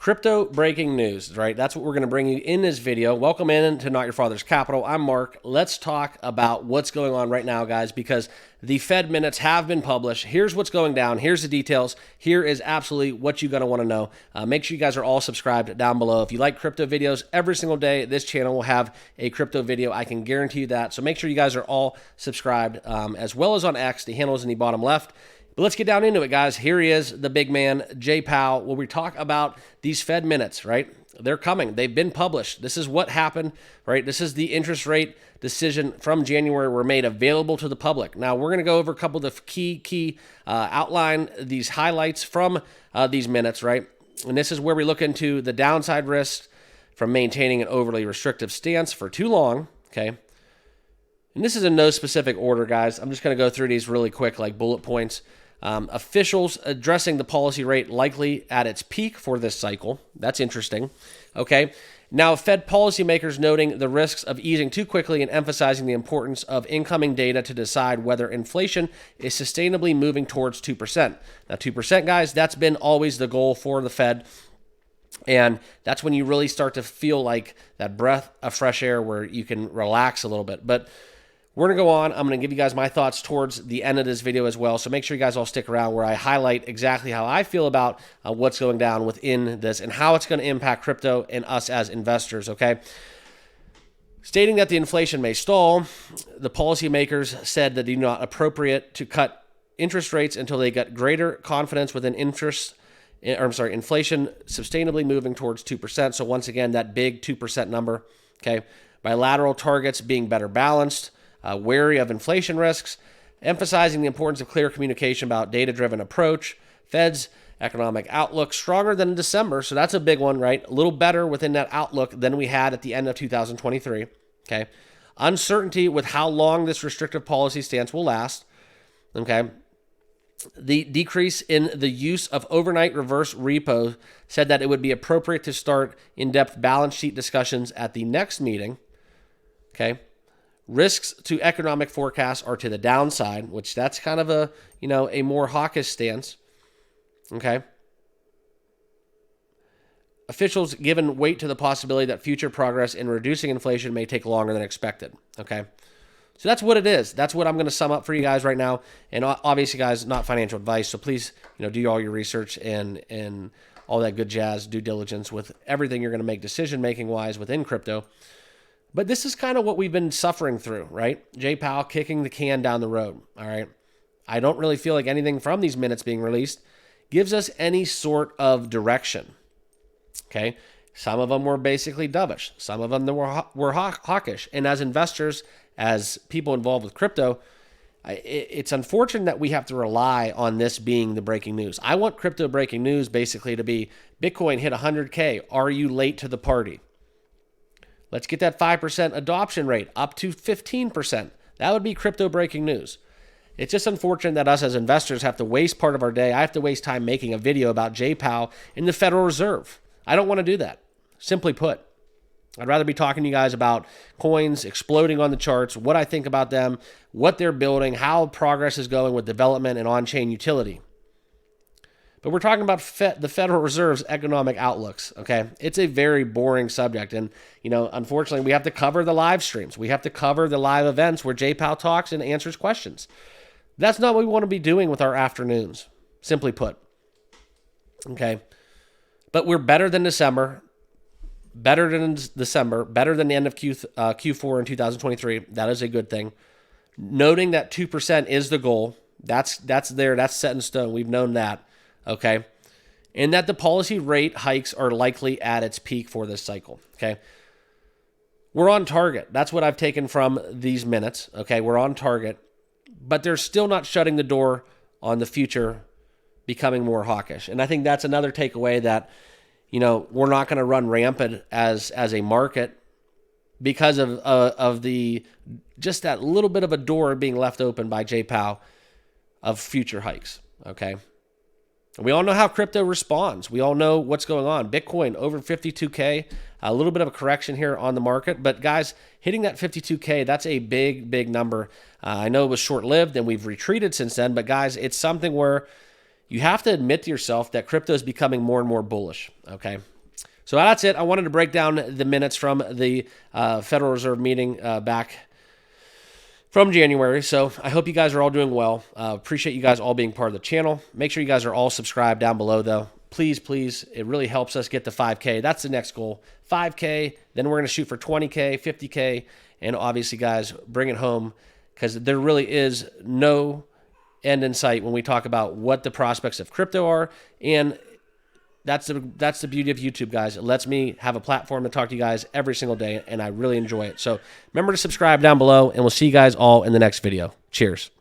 Crypto breaking news, right? That's what we're going to bring you in this video. Welcome in to Not Your Father's Capital. I'm Mark. Let's talk about what's going on right now, guys, because the Fed minutes have been published. Here's what's going down. Here's the details. Here is absolutely what you're going to want to know. Make sure you guys are all subscribed down below. If you like crypto videos, every single day, this channel will have a crypto video. I can guarantee you that. So make sure you guys are all subscribed, as well as on X. The handle is in the bottom left. But let's get down into it, guys. Here he is, the big man, Jay Powell, where we talk about these Fed minutes, right? They're coming. They've been published. This is what happened, right? This is the interest rate decision from January were made available to the public. Now, we're going to go over a couple of the key outline these highlights from these minutes, right? And this is where we look into the downside risks from maintaining an overly restrictive stance for too long, okay? And this is in no specific order, guys. I'm just going to go through these really quick, like bullet points. Officials addressing the policy rate likely at its peak for this cycle. That's interesting. Okay. Now, Fed policymakers noting the risks of easing too quickly and emphasizing the importance of incoming data to decide whether inflation is sustainably moving towards 2%. Now, 2%, guys, that's been always the goal for the Fed. And that's when you really start to feel like that breath of fresh air where you can relax a little bit. But we're going to go on. I'm going to give you guys my thoughts towards the end of this video as well. So make sure you guys all stick around where I highlight exactly how I feel about what's going down within this and how it's going to impact crypto and us as investors, okay? Stating that the inflation may stall, the policymakers said that it's not appropriate to cut interest rates until they get greater confidence within inflation sustainably moving towards 2%. So once again, that big 2% number, okay? Bilateral targets being better balanced. Wary of inflation risks, emphasizing the importance of clear communication about data-driven approach. Fed's economic outlook stronger than in December, so that's a big one, right? A little better within that outlook than we had at the end of 2023, okay? Uncertainty with how long this restrictive policy stance will last, okay? The decrease in the use of overnight reverse repo said that it would be appropriate to start in-depth balance sheet discussions at the next meeting, okay? Risks to economic forecasts are to the downside, which that's kind of a more hawkish stance. Okay. Officials given weight to the possibility that future progress in reducing inflation may take longer than expected. Okay. So that's what it is. That's what I'm going to sum up for you guys right now. And obviously, guys, not financial advice. So please, do all your research and all that good jazz, due diligence with everything you're going to make decision making wise within crypto. But this is kind of what we've been suffering through, right? Jay Powell kicking the can down the road, all right? I don't really feel like anything from these minutes being released gives us any sort of direction, okay? Some of them were basically dovish. Some of them were hawkish. And as investors, as people involved with crypto, it's unfortunate that we have to rely on this being the breaking news. I want crypto breaking news basically to be Bitcoin hit 100K. Are you late to the party? Let's get that 5% adoption rate up to 15%. That would be crypto breaking news. It's just unfortunate that us as investors have to waste part of our day. I have to waste time making a video about Jay Powell in the Federal Reserve. I don't want to do that. Simply put, I'd rather be talking to you guys about coins exploding on the charts, what I think about them, what they're building, how progress is going with development and on-chain utility. But we're talking about the Federal Reserve's economic outlooks, okay? It's a very boring subject. And, unfortunately, we have to cover the live streams. We have to cover the live events where Jay Powell talks and answers questions. That's not what we want to be doing with our afternoons, simply put, okay? But we're better than December, better than the end of Q4 in 2023. That is a good thing. Noting that 2% is the goal. That's there. That's set in stone. We've known that. Okay, and that the policy rate hikes are likely at its peak for this cycle, okay? We're on target. That's what I've taken from these minutes, okay? We're on target, but they're still not shutting the door on the future becoming more hawkish. And I think that's another takeaway that, we're not going to run rampant as a market because of the just that little bit of a door being left open by Jay Powell of future hikes, okay? We all know how crypto responds. We all know what's going on. Bitcoin over 52K, a little bit of a correction here on the market. But guys, hitting that 52K, that's a big, big number. I know it was short-lived and we've retreated since then. But guys, it's something where you have to admit to yourself that crypto is becoming more and more bullish, okay? So that's it. I wanted to break down the minutes from the Federal Reserve meeting back from January. So I hope you guys are all doing well. Appreciate you guys all being part of the channel. Make sure you guys are all subscribed down below, though. Please, please. It really helps us get to 5K. That's the next goal. 5K. Then we're going to shoot for 20K, 50K. And obviously, guys, bring it home, because there really is no end in sight when we talk about what the prospects of crypto are. And that's the beauty of YouTube, guys. It lets me have a platform to talk to you guys every single day, and I really enjoy it. So remember to subscribe down below, and we'll see you guys all in the next video. Cheers.